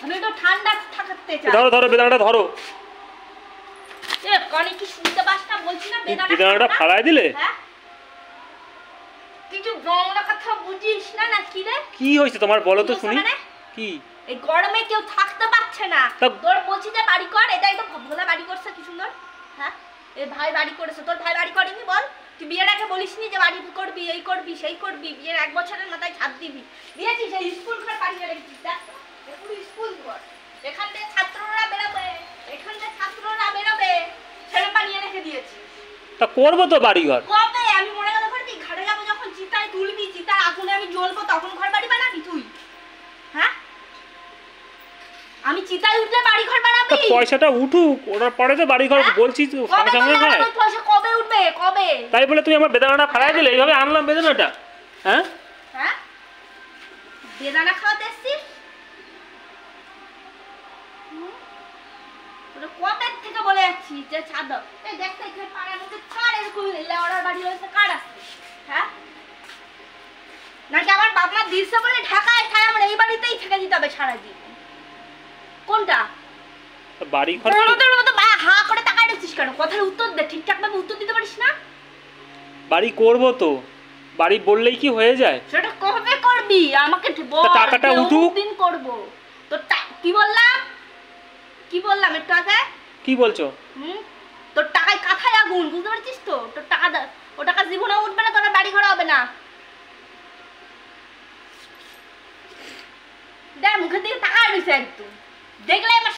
আমি একটু ঠান্ডা থাকতে চাই। ধরো ধরো বেদানাটা ধরো। এ কানে কি শুনতে পাস না বলছি না বেদানাটা ফালাই দিলে? হ্যাঁ কিছু বাংলা কথা বুঝিস না না কি রে? কি হয়েছে তোমার বলো তো শুনি। কি এই গরমে কেউ থাকতে পারছে না। তোর বলছি যে বাড়ি কর, এটাই তো ভোলা বাড়ি করছে কি সুন্দর। হ্যাঁ এই ভাই বাড়ি করেছে, তোর ভাই বাড়ি করেনি বল? তুই বিয়ের আগে বলিসনি যে বাড়ি করবি, এই করবি সেই করবি, বিয়ের 1 বছরের মাথায় ছাদ দিবি। দিয়েছিস এই স্কুল ঘর বানিয়ে রেখেছিস। দেখ পুরো স্কুল ঘর, এখান থেকে ছাত্ররা বেরোবে, এখান থেকে ছাত্ররা বেরোবে, ছেলে বানিয়ে রেখে দিয়েছিস। তা করবো তো বাড়ি ঘর। কবে আমি মরে গেলে করবি? ঘরে যাবো যখন চিতায় তুলবি, চিতার আগুনে আমি জ্বলবো, তখন ঘর বাড়ি বানাবি তুই? হ্যাঁ আমি চিতায় উঠলে বাড়ি ঘর বানাবি? পয়সাটা উঠুক, ওটার পরে তো বাড়ি ঘর বলছি তো সঙ্গে সঙ্গে হয়। পয়সা কবে উঠবে কবে? তাই বলে তুমি আমার বেদানাটা ফালাই দিলে? এইভাবে আনলাম বেদানাটা। হ্যাঁ হ্যাঁ বেদানা খাওয়াতে এসছিস? ওটা কবে থেকে বলে যাচ্ছি যে ছাদ দাও। এই দেখ তো এখানে পাড়ার মধ্যে কার এরকম লেওড়ার বাড়ি হয়েছে, কার আছে? হ্যাঁ নাকি আমার বাপ মা দৃশ্য করে ঢাকায় খায়, আমার এই বাড়িতেই থেকে দিতে হবে সারাদিন? কোনটা বাড়ি ঘর? হা করে তাকায় দিচ্ছিস কেন? কথার উত্তর দে, ঠিকঠাক ভাবে উত্তর দিতে পারিস না। বাড়ি করবো তো, বাড়ি বললেই কি হয়ে যায়? সেটা কবে করবি আমাকে বল। টাকাটা উঠুক দিন করব। তো কি বললাম, কি বললাম একটু আগে? কি বলছো? তোর টাকায় কাঁথায় আগুন, বুঝতে পারছিস তো? তোর টাকা ও টাকা জীবনে উঠবে না, তোর বাড়ি ঘর হবে না। দেখ মুখের দিকে তাকায় রয়েছে একদম, দেখলে আমার